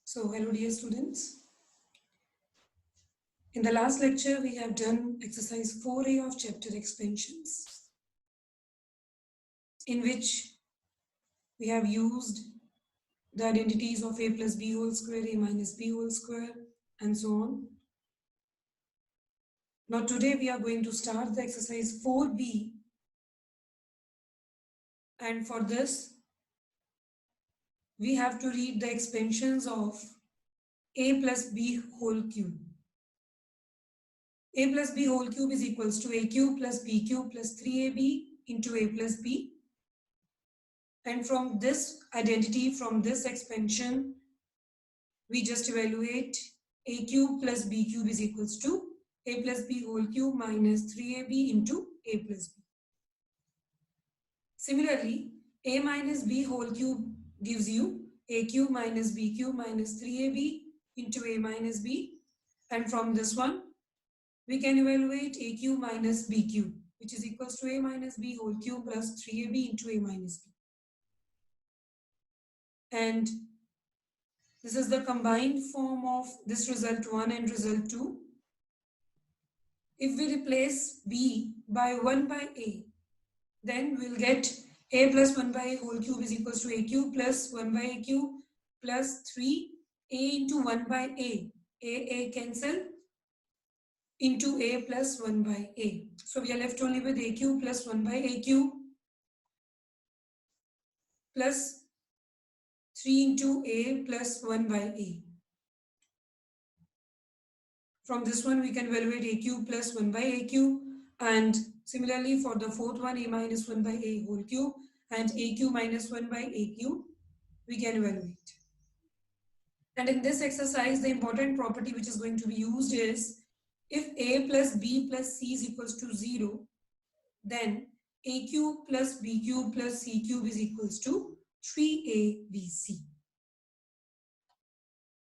So, hello dear students. In the last lecture, we have done exercise 4A of chapter expansions, in which we have used the identities of a plus b whole square, a minus b whole square, and so on. Now today we are going to start the exercise 4B, and for this we have to read the expansions of a plus b whole cube. A plus b whole cube is equals to a cube plus b cube plus 3ab into a plus b. And from this identity, from this expansion, we just evaluate a cube plus b cube is equals to a plus b whole cube minus 3ab into a plus b. Similarly, a minus b whole cube gives you a cube minus b cube minus 3ab into a minus b. And from this one, we can evaluate a cube minus b cube, which is equals to a minus b whole cube plus 3ab into a minus b. And this is the combined form of this result 1 and result 2. If we replace b by 1 by a, then we'll get a plus 1 by a whole cube is equals to a cube plus 1 by a cube plus 3 a into 1 by a cancel into a plus 1 by a. So we are left only with a cube plus 1 by a cube plus 3 into a plus 1 by a. From this one, we can evaluate a cube plus 1 by a cube. And similarly, for the fourth one, a minus 1 by a whole cube and a cube minus 1 by a cube, we can evaluate. And in this exercise, the important property which is going to be used is, if a plus b plus c is equals to 0, then a cube plus b cube plus c cube is equals to 3abc.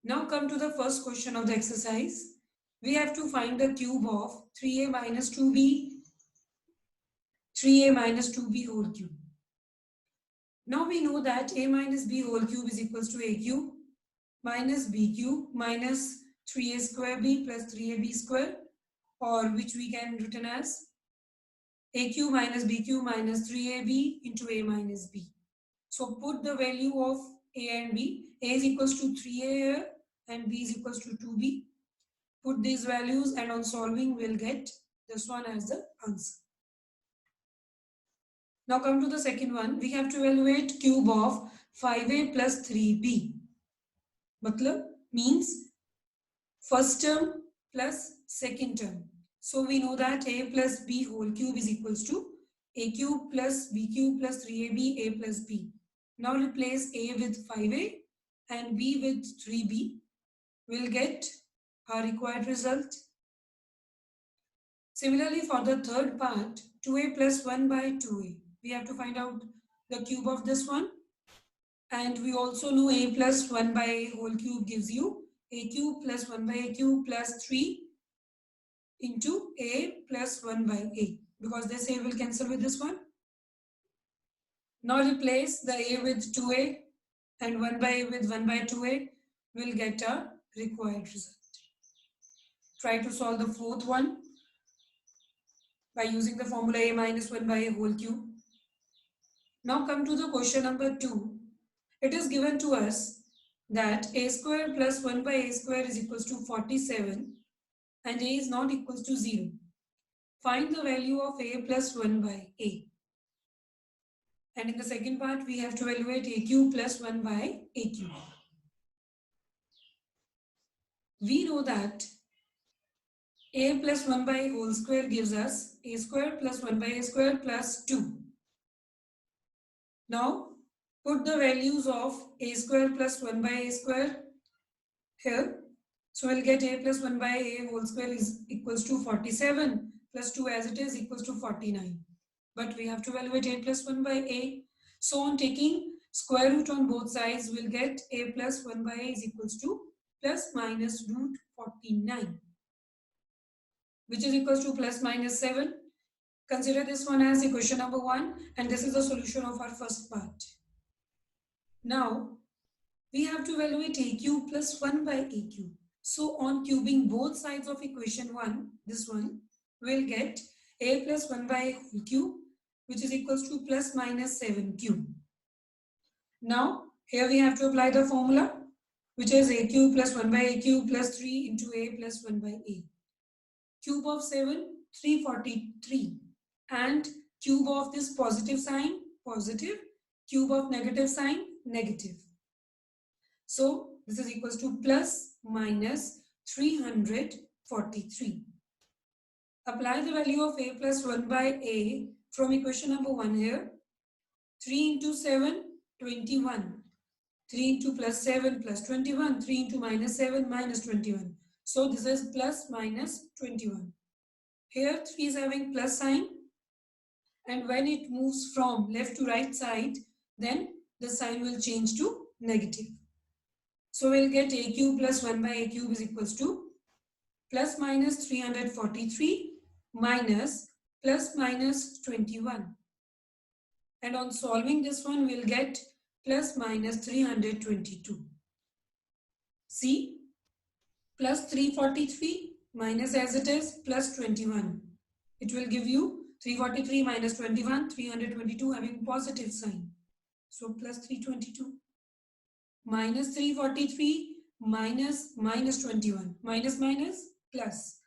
Now come to the first question of the exercise. We have to find the cube of 3a minus 2b, 3a minus 2b whole cube. Now we know that a minus b whole cube is equals to a cube minus b cube minus 3a square b plus 3ab square, or which we can written as a cube minus b cube minus 3ab into a minus b. So put the value of a and b. A is equals to 3a here and b is equals to 2b. Put these values and on solving we'll get this one as the answer. Now come to the second one. We have to evaluate cube of 5a plus 3b. Matlab means first term plus second term. So we know that a plus b whole cube is equals to a cube plus b cube plus 3ab a plus b. Now replace a with 5a and b with 3b. We'll get our required result. Similarly, for the third part, 2a plus 1 by 2a. We have to find out the cube of this one. And we also know a plus 1 by a whole cube gives you a cube plus 1 by a cube plus 3 into a plus 1 by a. Because this a will cancel with this one. Now replace the a with 2a and 1 by a with 1 by 2a. We'll get a required result. Try to solve the fourth one by using the formula a minus 1 by a whole cube. Now come to the question number 2. It is given to us that a square plus 1 by a square is equals to 47 and a is not equals to 0. Find the value of a plus 1 by a. And in the second part, we have to evaluate a cube plus 1 by a cube. We know that a plus 1 by a whole square gives us a square plus 1 by a square plus 2. Now, put the values of a square plus 1 by a square here. So, we'll get a plus 1 by a whole square is equals to 47 plus 2 as it is equals to 49. But we have to evaluate a plus 1 by a. So, on taking square root on both sides, we'll get a plus 1 by a is equals to plus minus root 49, which is equals to plus minus 7. Consider this one as equation number 1, and this is the solution of our first part. Now, we have to evaluate a cube plus 1 by a cube. So on cubing both sides of equation 1, this one, we'll get a plus 1 by a whole cube, which is equals to plus minus 7 cube. Now, here we have to apply the formula, which is a cube plus 1 by a cube plus 3 into a plus 1 by a. Cube of 7, 343. And cube of this positive sign, positive. Cube of negative sign, negative. So, this is equals to plus minus 343. Apply the value of a plus 1 by a from equation number 1 here. 3 into 7, 21. 3 into plus 7 plus 21. 3 into minus 7 minus 21. So, this is plus minus 21. Here 3 is having plus sign, and when it moves from left to right side, then the sign will change to negative. So we'll get a cube plus 1 by a cube is equals to plus minus 343 minus plus minus 21. And on solving this one, we'll get plus minus 322. See, plus 343 minus as it is plus 21. It will give you 343 minus 21, 322 having positive sign. So plus 322 minus 343 minus minus 21. Minus minus plus.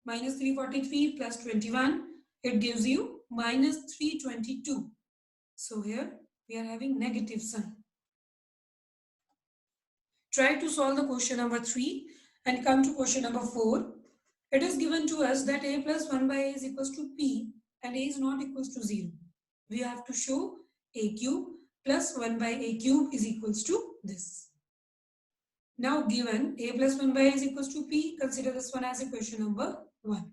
Minus 343 plus 21. It gives you minus 322. So here we are having negative sign. Try to solve the question number 3 and come to question number 4. It is given to us that a plus 1 by a is equals to p and a is not equals to 0. We have to show a cube plus 1 by a cube is equals to this. Now given a plus 1 by a is equals to p, consider this one as equation number 1.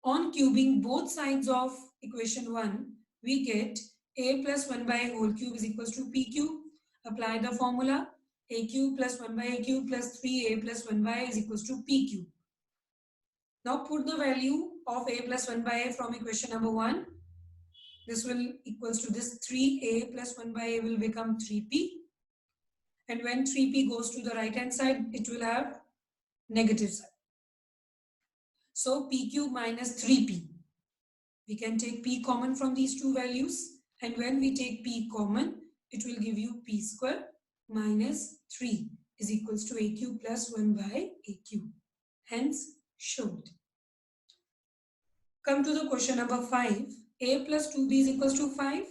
On cubing both sides of equation 1, we get a plus 1 by a whole cube is equals to p cube. Apply the formula. A cube plus 1 by a cube plus 3a plus 1 by a is equals to p cube. Now put the value of a plus 1 by a from equation number 1. This will equals to this 3a plus 1 by a will become 3p. And when 3p goes to the right hand side, it will have negative sign. So p cube minus 3p. We can take p common from these two values. And when we take p common, it will give you p square minus 3 is equals to a cube plus 1 by a cube. Hence, showed. Come to the question number 5. A plus 2b is equals to 5.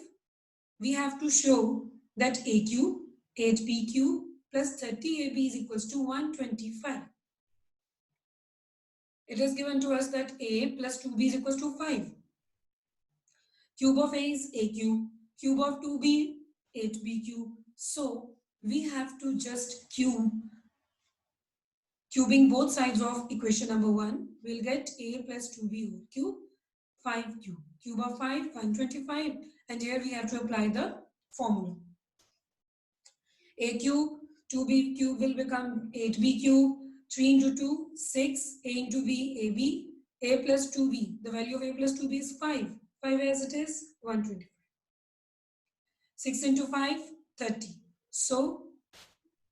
We have to show that a cube, 8b cube plus 30ab is equals to 125. It is given to us that a plus 2b is equals to 5. Cube of a is a cube. Cube of 2b, 8b cube. So, we have to just cubing both sides of equation number 1. We'll get a plus 2b whole cube, 5 cube. Cube of 5, 125. And here we have to apply the formula. A cube, 2b cube will become 8b cube. 3 into 2, 6. A into b, ab. A plus 2b. The value of a plus 2b is 5. 5 as it is, 125. 6 into 5, 30. So,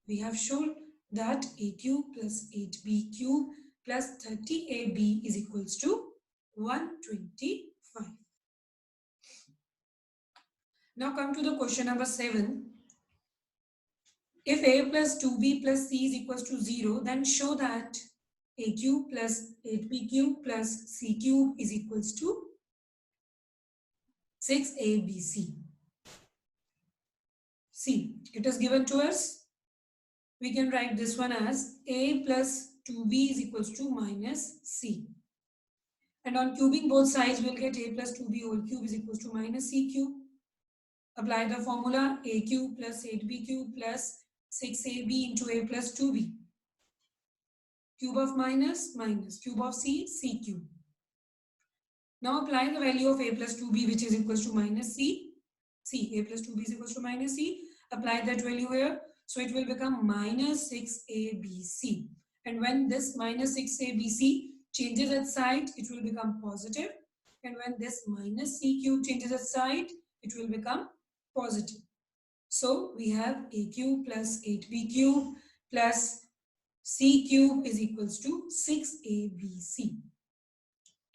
we have shown that a cube plus 8b cube plus 30ab is equals to 125. Now come to the question number 7. If a plus 2b plus c is equals to 0, then show that a cube plus 8b cube plus c cube is equals to 6abc. See, it is given to us. We can write this one as a plus 2b is equals to minus c. And on cubing both sides, we'll get a plus 2b whole cube is equals to minus c cube. Apply the formula a cube plus 8b cube plus 6ab into a plus 2b. Cube of minus, minus. Cube of c, c cube. Now apply the value of a plus 2b which is equals to minus c. A plus 2b is equals to minus c. Apply that value here. So it will become minus 6abc. And when this minus 6abc changes its side, it will become positive. And when this minus c cube changes its side, it will become positive. So we have a cube plus 8b cube plus c cube is equals to 6abc.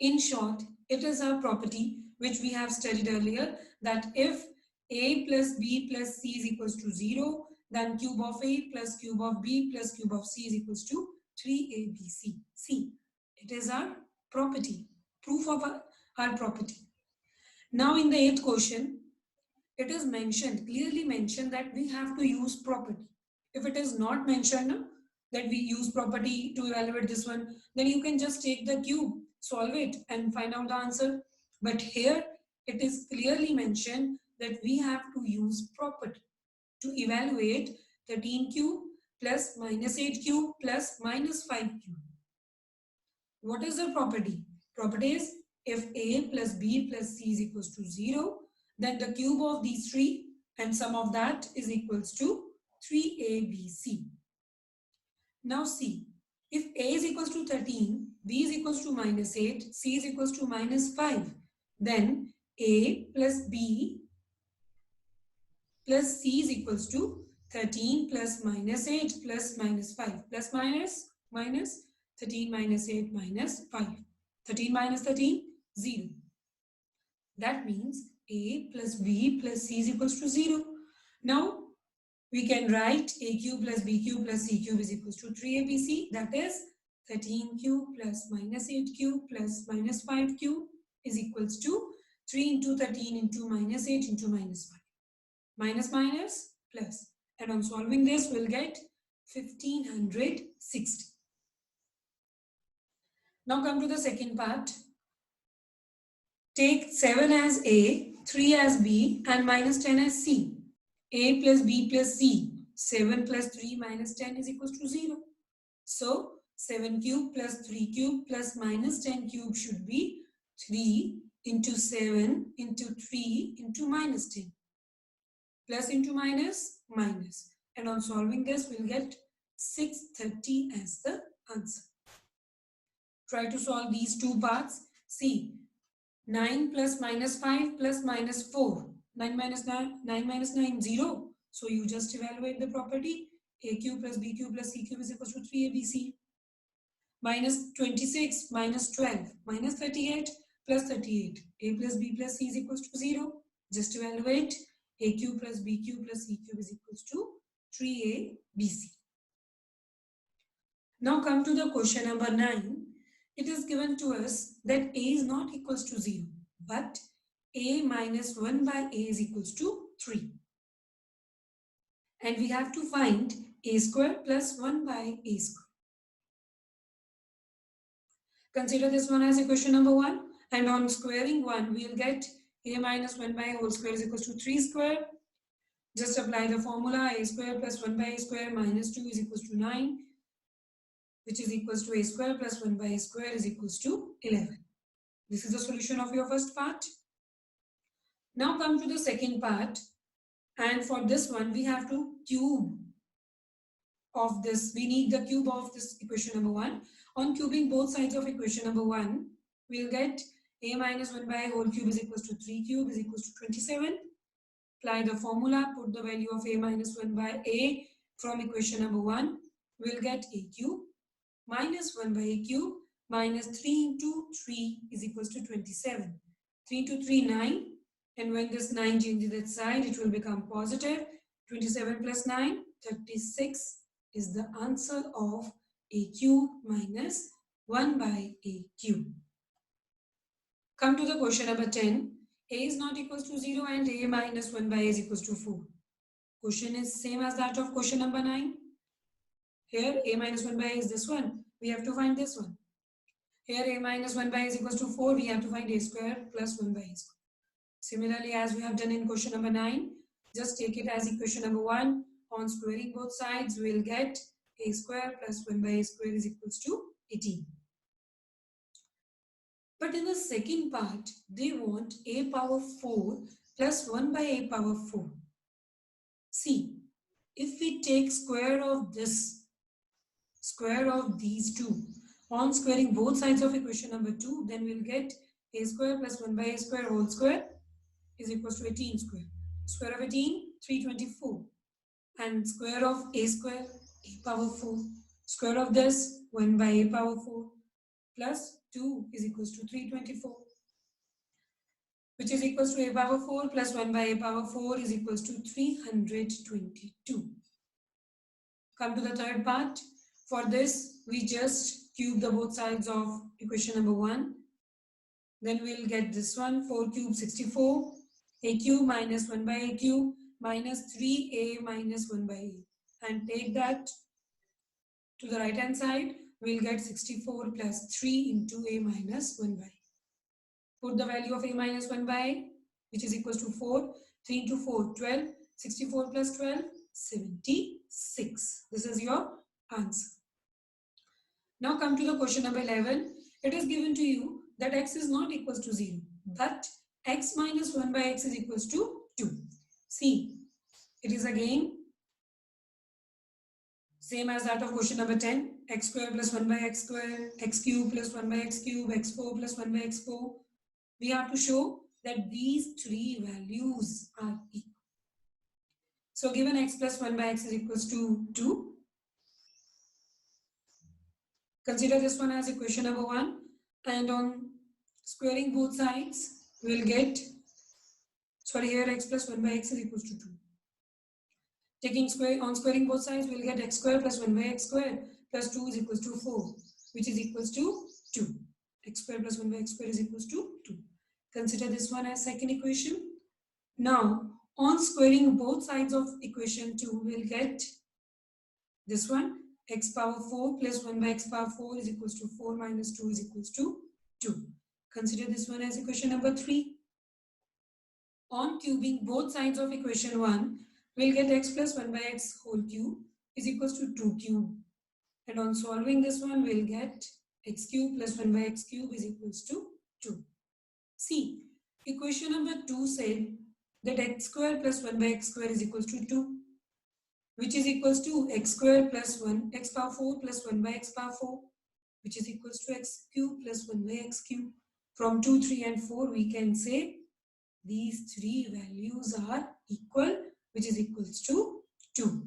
In short, it is our property which we have studied earlier, that if a plus b plus c is equals to 0, then cube of a plus cube of b plus cube of c is equals to 3abc. See, it is our property, proof of our property. Now in the 8th question, it is mentioned, clearly mentioned, that we have to use property. If it is not mentioned that we use property to evaluate this one, then you can just take the cube, solve it and find out the answer. But here it is clearly mentioned that we have to use property to evaluate 13 cube plus minus 8 cube plus minus 5 cube. What is the property? Property is, if a plus b plus c is equals to 0, then the cube of these three and sum of that is equals to 3abc. Now see, if a is equals to 13, b is equals to minus 8, c is equals to minus 5, then a plus b plus c is equals to 13 plus minus 8 plus minus 5 plus minus 13 minus 8 minus 5. 13 minus 13, 0. That means a plus b plus c is equals to 0. Now we can write a cube plus b cube plus c cube is equals to 3abc. That is 13 cube plus minus 8 cube plus minus 5 cube is equals to 3 into 13 into minus 8 into minus 5. Minus minus plus. And on solving this, we'll get 1560. Now come to the second part. Take 7 as A, 3 as B and minus 10 as C. A plus B plus C. 7 plus 3 minus 10 is equals to 0. So 7 cube plus 3 cube plus minus 10 cube should be 3 into 7 into 3 into minus 10. Plus into minus, minus. And on solving this, we'll get 630 as the answer. Try to solve these two parts. See, 9 plus minus 5 plus minus 4. 9 minus 9, 9 minus 9, 0. So you just evaluate the property. A cube plus b cube plus c cube is equals to 3abc. Minus 26 minus 12 minus 38 plus 38. A plus b plus c is equals to 0. Just evaluate. A cube plus b cube plus c cube is equals to 3abc. Now come to the question number 9. It is given to us that a is not equals to 0, but a minus 1 by a is equals to 3. And we have to find a square plus 1 by a square. Consider this one as equation number 1, and on squaring 1, we will get a minus 1 by a whole square is equals to 3 square. Just apply the formula, a square plus 1 by a square minus 2 is equals to 9, which is equals to a square plus 1 by a square is equals to 11. This is the solution of your first part. Now come to the second part, and for this one we have to cube of this. We need the cube of this equation number 1. On cubing both sides of equation number 1, we'll get a minus 1 by a whole cube is equals to 3 cube is equals to 27. Apply the formula, put the value of a minus 1 by a from equation number 1, we'll get a cube minus 1 by a cube minus 3 into 3 is equals to 27. 3 into 3, 9. And when this 9 changes its side, it will become positive. 27 plus 9, 36 is the answer of a cube minus 1 by a cube. Come to the question number 10. A is not equals to 0 and a minus 1 by a is equals to 4. Question is same as that of question number 9. Here a minus 1 by a is this one. We have to find this one. Here a minus 1 by a is equals to 4. We have to find a square plus 1 by a square. Similarly, as we have done in question number 9, just take it as equation number 1. On squaring both sides, we will get a square plus 1 by a square is equals to 18. But in the second part, they want a power 4 plus 1 by a power 4. See, if we take square of this, square of these two, on squaring both sides of equation number 2, then we'll get a square plus 1 by a square whole square is equals to 18 square. Square of 18, 324. And square of a square, a power 4. Square of this, 1 by a power 4 plus 2 is equals to 324. Which is equals to a power 4 plus 1 by a power 4 is equals to 322. Come to the third part. For this, we just cube the both sides of equation number 1. Then we'll get this one, 4 cube 64, a cube minus 1 by a cube minus 3a minus 1 by a. And take that to the right hand side, we'll get 64 plus 3 into a minus 1 by a. Put the value of a minus 1 by a, which is equals to 4. 3 into 4, 12. 64 plus 12, 76. This is your answer. Now come to the question number 11. It is given to you that x is not equals to 0, but x minus 1 by x is equals to 2. See, it is again same as that of question number 10. X square plus 1 by x square, x cube plus 1 by x cube, x4 plus 1 by x4. We have to show that these three values are equal. So given x plus 1 by x is equals to 2. Consider this one as equation number 1, and on squaring both sides, we'll get, here x plus 1 by x is equals to 2. Taking squaring both sides, we'll get x square plus 1 by x square plus 2 is equals to 4, which is equals to 2. X square plus 1 by x square is equals to 2. Consider this one as second equation. Now, on squaring both sides of equation 2, we'll get this one, x power 4 plus 1 by x power 4 is equals to 4 minus 2 is equals to 2. Consider this one as equation number 3. On cubing both sides of equation 1, we'll get x plus 1 by x whole cube is equals to 2 cube. And on solving this one, we'll get x cube plus 1 by x cube is equals to 2. See, equation number 2 said that x square plus 1 by x square is equals to 2, which is equals to x square plus 1 x power 4 plus 1 by x power 4, which is equals to x cube plus 1 by x cube. From 2, 3 and 4, we can say these three values are equal, which is equals to 2.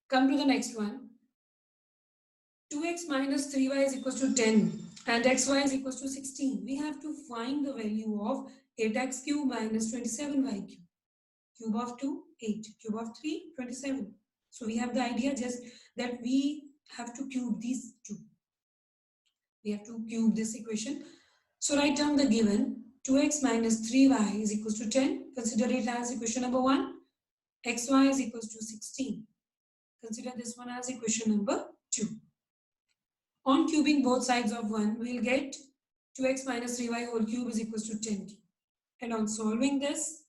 Come to the next one. 2x minus 3y is equals to 10 and xy is equals to 16. We have to find the value of 8x cube minus 27y cube. Cube of 2, 8. Cube of 3, 27. So we have the idea just that we have to cube these two. We have to cube this equation. So write down the given 2x minus 3y is equals to 10. Consider it as equation number 1. xy is equals to 16. Consider this one as equation number 2. On cubing both sides of 1, we will get 2x minus 3y whole cube is equals to 10 cube. And on solving this,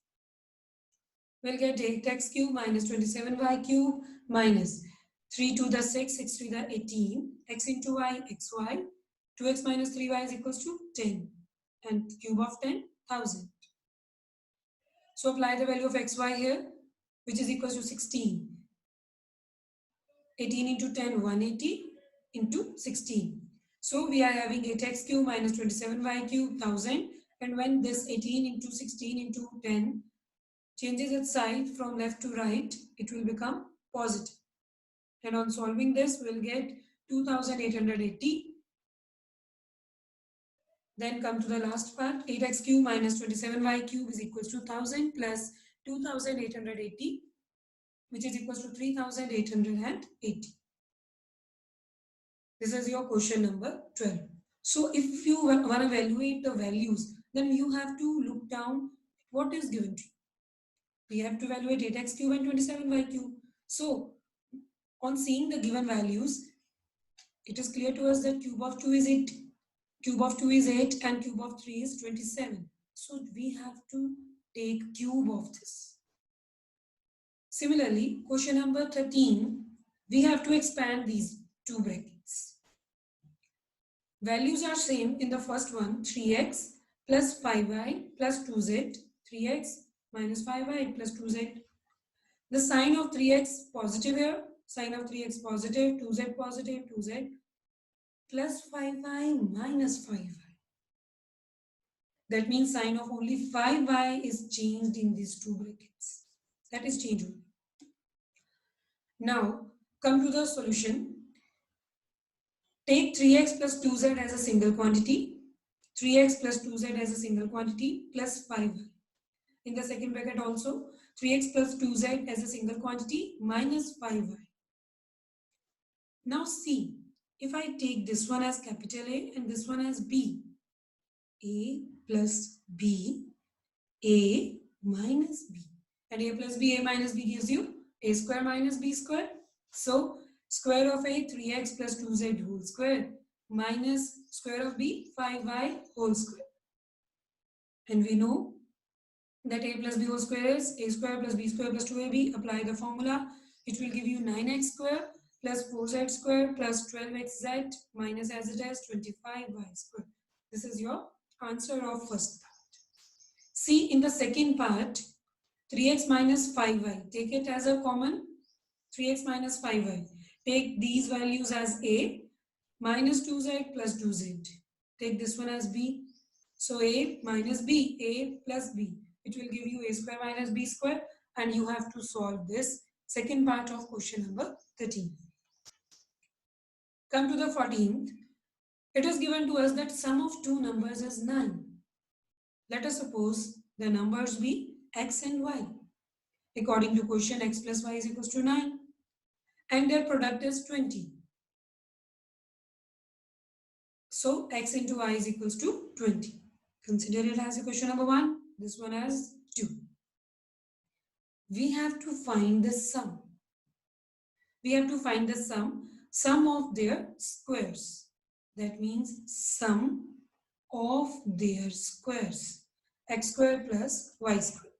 we'll get 8x cube minus 27y cube minus 3 to the 6, 6 to the 18, x into y, xy. 2x minus 3y is equals to 10 and cube of 10, 1000. So apply the value of xy here, which is equals to 16. 18 into 10, 180 into 16. So we are having 8x cube minus 27y cube, 1000. And when this 18 into 16 into 10 changes its sign from left to right, it will become positive. And on solving this, we'll get 2880. Then come to the last part, 8x cube minus 27y cube is equals to 1000 plus 2880, which is equals to 3880. This is your question number 12. So if you want to evaluate the values, then you have to look down what is given to you. We have to evaluate 8x cube and 27y cube. So on seeing the given values, it is clear to us that cube of 2 is 8. Cube of 2 is 8 and cube of 3 is 27. So we have to take cube of this. Similarly, question number 13, we have to expand these two brackets. Values are same in the first one, 3x plus 5y plus 2z, 3x minus 5y plus 2z. The sign of 3x positive here, sign of 3x positive, 2z positive, 2z plus 5y minus 5y. That means sign of only 5y is changed in these two brackets. That is change only. Now come to the solution. Take 3x plus 2z as a single quantity, 3x plus 2z as a single quantity plus 5y. In the second bracket also 3x plus 2z as a single quantity minus 5y. Now see, if I take this one as capital A and this one as B, A plus B, A minus B, and A plus B, A minus B gives you A square minus B square. So square of A 3x plus 2z whole square minus square of B 5y whole square. And we know that A plus B whole square is A square plus B square plus 2AB. Apply the formula. It will give you 9x square plus 4z square plus 12xz minus as it is 25y square. This is your answer of first part. See, in the second part, 3x minus 5y. Take it as a common. 3x minus 5y. Take these values as A minus 2z plus 2z. Take this one as B. So A minus B, A plus B. It will give you A square minus B square, and you have to solve this second part of question number 13. Come to the 14th. It is given to us that sum of two numbers is 9. Let us suppose the numbers be x and y. According to question, x plus y is equals to 9 and their product is 20. So x into y is equals to 20. Consider it as equation number 1, this one as 2. We have to find the sum. We have to find the sum of their squares. That means sum of their squares. X square plus y square.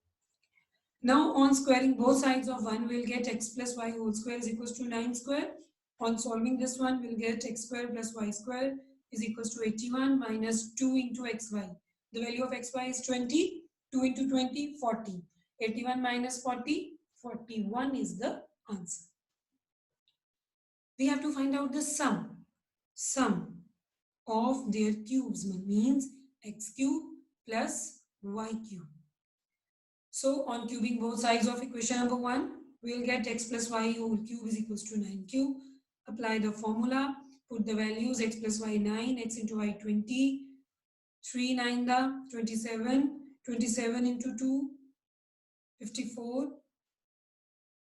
Now on squaring both sides of 1, we'll get x plus y whole square is equals to 9 square. On solving this one, we'll get x square plus y square is equals to 81 minus 2 into xy. The value of xy is 20. 2 into 20, 40. 81 minus 40, 41 is the answer. We have to find out the sum of their cubes, means x cube plus y cube. So on cubing both sides of equation number 1, we will get x plus y whole cube is equals to 9 cube. Apply the formula, put the values x plus y 9, x into y 20, 3 9 the 27, 27 into 2, 54.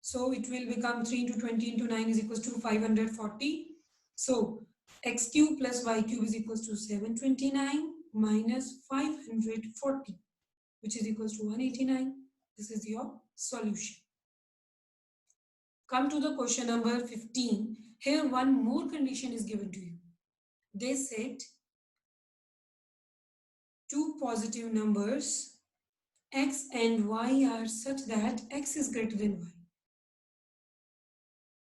So it will become 3 into 20 into 9 is equals to 540. So x cube plus y cube is equals to 729 minus 540, which is equals to 189. This is your solution. Come to the question number 15. Here one more condition is given to you. They said two positive numbers x and y are such that x is greater than y.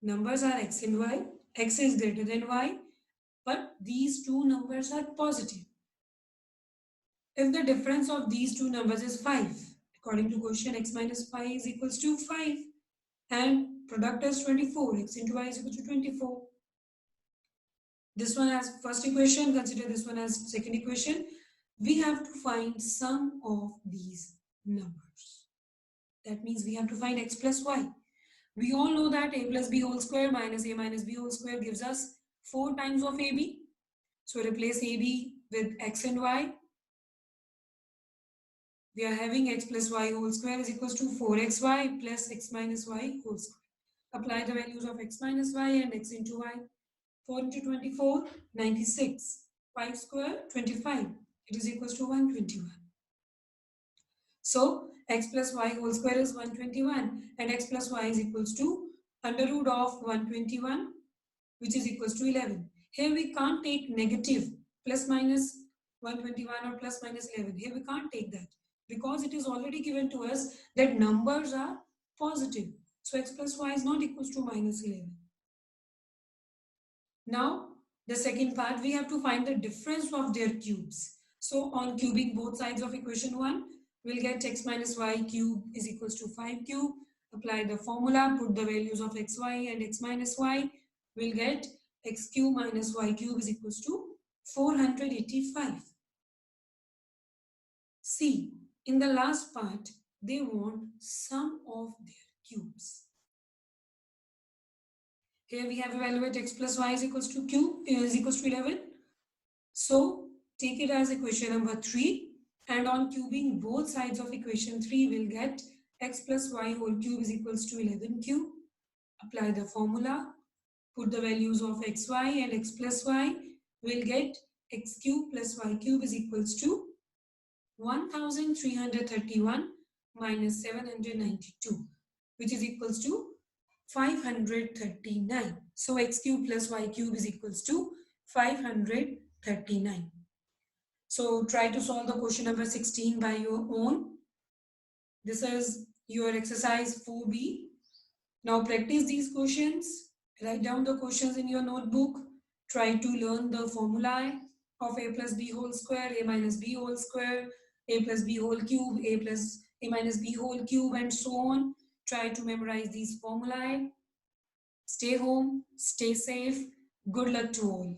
Numbers are x and y, x is greater than y, but these two numbers are positive. If the difference of these two numbers is 5, according to question, x minus 5 is equals to 5 and product is 24, x into y is equal to 24. This one as first equation, consider this one as second equation. We have to find sum of these numbers. That means we have to find x plus y. We all know that a plus b whole square minus a minus b whole square gives us 4 times of ab. So replace ab with x and y. We are having x plus y whole square is equals to 4xy plus x minus y whole square. Apply the values of x minus y and x into y. 4 into 24, 96. 5 square, 25. It is equals to 121. So x plus y whole square is 121 and x plus y is equals to under root of 121, which is equals to 11. Here we can't take negative plus minus 121 or plus minus 11. Here we can't take that because it is already given to us that numbers are positive. So x plus y is not equals to minus 11. Now the second part, we have to find the difference of their cubes. So on cubing both sides of equation 1, we'll get x minus y cube is equals to 5 cube. Apply the formula, put the values of xy and x minus y. We'll get x cube minus y cube is equals to 485. See, in the last part, they want sum of their cubes. Here we have evaluate x plus y is equals to q is equals to 11. So take it as equation number 3, and on cubing both sides of equation 3 we'll get x plus y whole cube is equals to 11q. Apply the formula, put the values of xy and x plus y, we'll get x cube plus y cube is equals to 1331 minus 792, which is equals to 539. So x cube plus y cube is equals to 539. So try to solve the question number 16 by your own. This is your exercise 4B. Now practice these questions. Write down the questions in your notebook. Try to learn the formulae of a plus b whole square, a minus b whole square, a plus b whole cube, a plus a minus b whole cube, and so on. Try to memorize these formulae. Stay home, stay safe. Good luck to all.